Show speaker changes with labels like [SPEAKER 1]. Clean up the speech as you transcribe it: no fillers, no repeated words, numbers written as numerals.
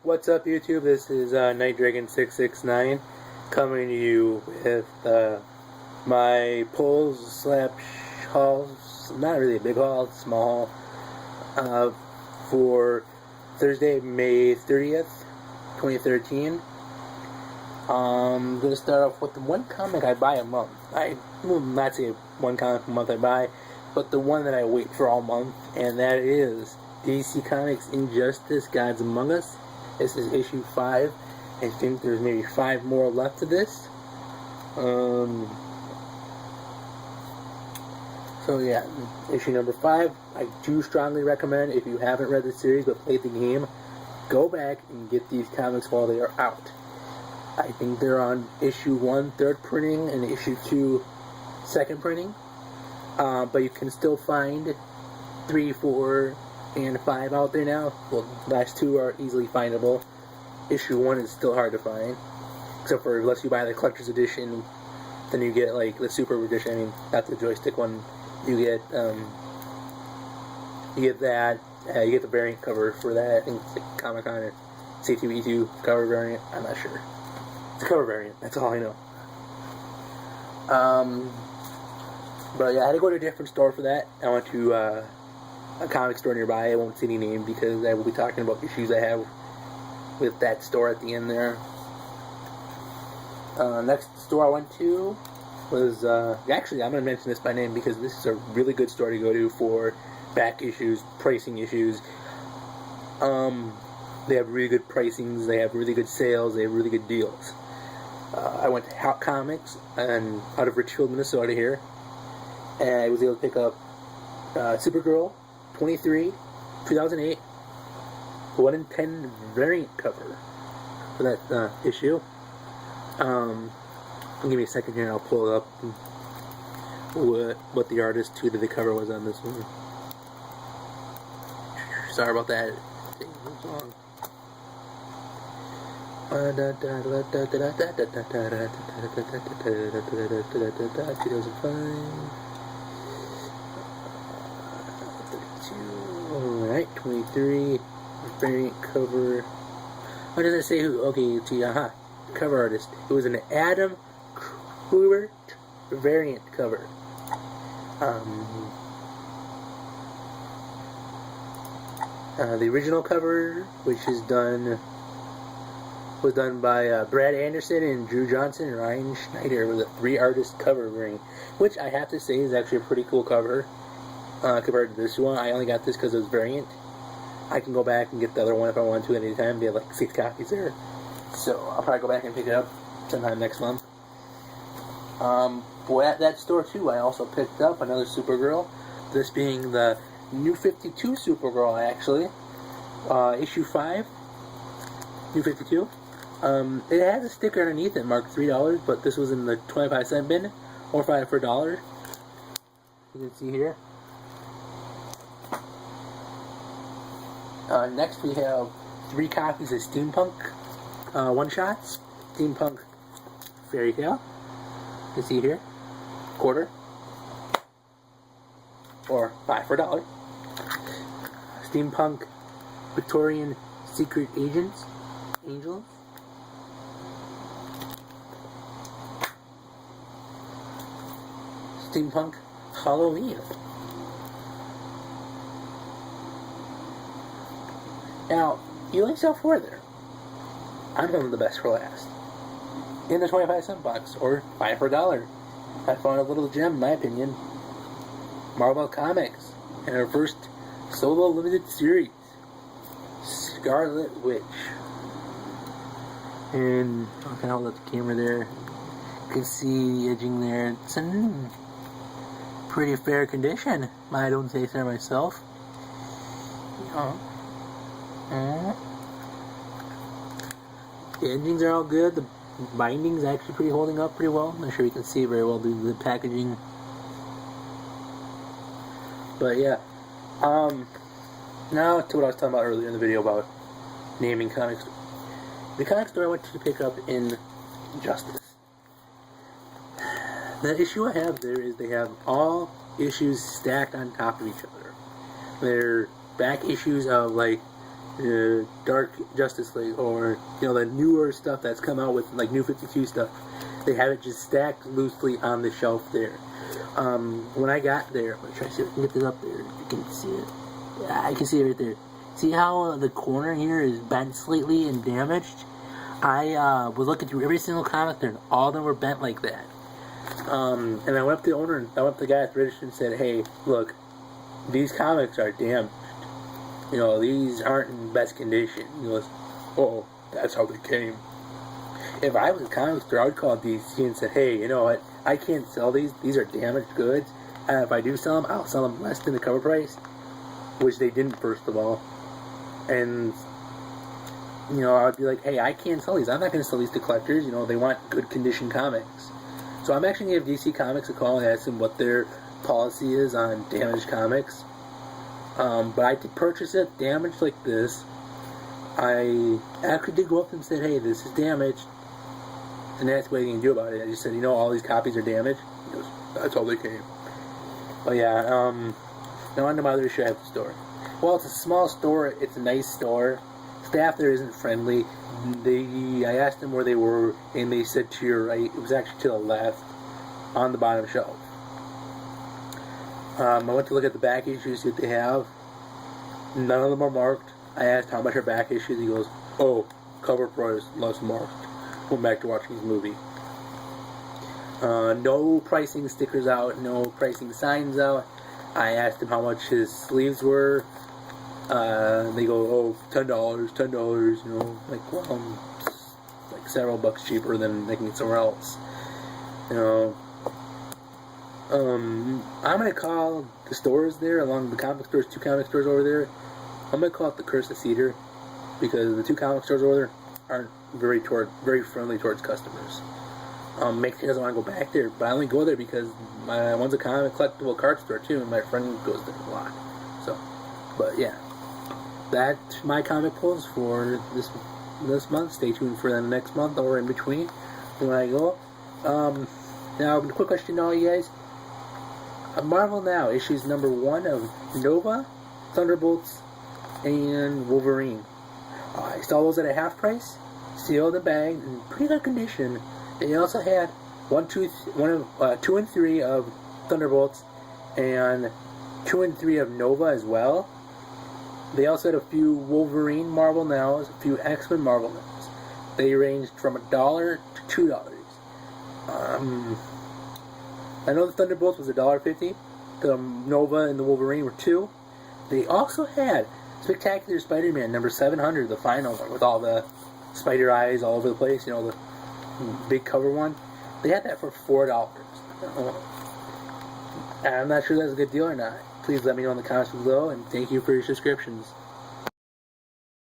[SPEAKER 1] What's up, YouTube? This is Night Dragon 669 coming to you with my pulls slash hauls. Not really a big haul, small haul for Thursday, May 30th, 2013. I'm gonna start off with the one comic I buy a month. I will not say one comic a month I buy, but the one that I wait for all month, and that is DC Comics Injustice: Gods Among Us. This is issue 5. I think there's maybe 5 more left of this. So yeah, issue number 5. I do strongly recommend, if you haven't read the series but played the game, go back and get these comics while they are out. I think they're on issue 1 third printing and issue 2 second printing. But you can still find 3, 4, and 5 out there now. Well, the last 2 are easily findable. Issue 1 is still hard to find, except for unless you buy the collector's edition, then you get like the super edition. I mean, not the joystick one. You get that. You get the variant cover for that. I think it's like Comic-Con or C2E2 cover variant. I'm not sure. It's a cover variant. That's all I know. But yeah, I had to go to a different store for that. I went to a comic store nearby. I won't say any name because I will be talking about issues I have with that store at the end there. Next store I went to was, actually I'm going to mention this by name because this is a really good store to go to for back issues, pricing issues. They have really good pricings, they have really good sales, they have really good deals. I went to Hot Comics and out of Richfield, Minnesota here, and I was able to pick up Supergirl 23, 2008, 1 in 10 variant cover for that issue. Give me a second here and I'll pull up what the artist tweeted the cover was on this one. Sorry about that. It was long. 2005. Alright, 23, variant cover. What does it say? Who? Okay, see, cover artist. It was an Adam Kubert variant cover. The original cover, which was done by Brad Anderson and Drew Johnson and Ryan Schneider, with a 3-artist cover variant, which I have to say is actually a pretty cool cover. Compared to this one, I only got this because it was variant. I can go back and get the other one if I want to at any time. They have like 6 copies there, so I'll probably go back and pick it up sometime next month. At that store too, I also picked up another Supergirl. This being the New 52 Supergirl, actually, issue 5, New 52. It has a sticker underneath it marked $3, but this was in the 25-cent bin, or 5 for $1. You can see here. Next we have 3 copies of Steampunk one-shots. Steampunk Fairy Tale. You can see here. Quarter. Or 5 for $1. Steampunk Victorian Secret Angels. Steampunk Halloween. Now, you like yourself further. I'm going the best for last. In the 25-cent box, or 5 for $1. I found a little gem, in my opinion. Marvel Comics, and her first solo limited series, Scarlet Witch. And I can hold up the camera there. You can see the edging there. It's in pretty fair condition. I don't say so myself. The edgings are all good. The binding's actually pretty holding up pretty well. I'm not sure you can see very well due to the packaging. But yeah. Now to what I was talking about earlier in the video about naming comics. The comic store I went to pick up in Justice. The issue I have there is they have all issues stacked on top of each other. They're back issues of like Dark Justice League, or the newer stuff that's come out with like New 52 stuff. They have it just stacked loosely on the shelf there. When I got there, I'm gonna try to see if I can get this up there. If you can see it, yeah, I can see it right there. See how the corner here is bent slightly and damaged? I was looking through every single comic there, and all of them were bent like that. And I went up to the owner, and I went up to the guy at the register and said, "Hey, look, these comics are damaged. These aren't in best condition." He goes, "Oh, that's how they came." If I was a comic store, I would call DC and say, "Hey, you know what? I can't sell these. These are damaged goods. And if I do sell them, I'll sell them less than the cover price," which they didn't, first of all. And I would be like, "Hey, I can't sell these. I'm not going to sell these to collectors. They want good condition comics." So I'm actually going to give DC Comics a call and ask them what their policy is on damaged comics. But I did purchase it damaged like this. I actually did go up and said, "Hey, this is damaged," and asked what he can do about it. I just said, "All these copies are damaged." He goes, "That's how they came." Oh yeah. Now on to my other issue at the store. Well, it's a small store. It's a nice store. Staff there isn't friendly. I asked them where they were, and they said to your right. It was actually to the left, on the bottom shelf. I went to look at the back issues, see what they have. None of them are marked. I asked how much are back issues. He goes, "Oh, cover price, less marked." Went back to watching his movie. No pricing stickers out, no pricing signs out. I asked him how much his sleeves were. They go, "Oh, $10, $10, like several bucks cheaper than making it somewhere else." I'm gonna call the stores there, along the comic stores, 2 comic stores over there. I'm gonna call it the Curse of Cedar, because the 2 comic stores over there aren't very friendly towards customers. Makes me doesn't want to go back there, but I only go there because one's a comic collectible card store too, and my friend goes there a lot. So, but yeah, that's my comic pulls for this month. Stay tuned for the next month or in between when I go. Now, a quick question to all you guys. Marvel Now issues number 1 of Nova, Thunderbolts, and Wolverine. I saw those at a half price, sealed and bagged, in pretty good condition. They also had 2 and 3 of Thunderbolts, and 2 and 3 of Nova as well. They also had a few Wolverine Marvel Nows, a few X-Men Marvel Nows. They ranged from $1 to $2. I know the Thunderbolts was $1.50. The Nova and the Wolverine were $2. They also had Spectacular Spider-Man number 700, the final one, with all the spider eyes all over the place, the big cover one. They had that for $4. I'm not sure that's a good deal or not. Please let me know in the comments below, and thank you for your subscriptions.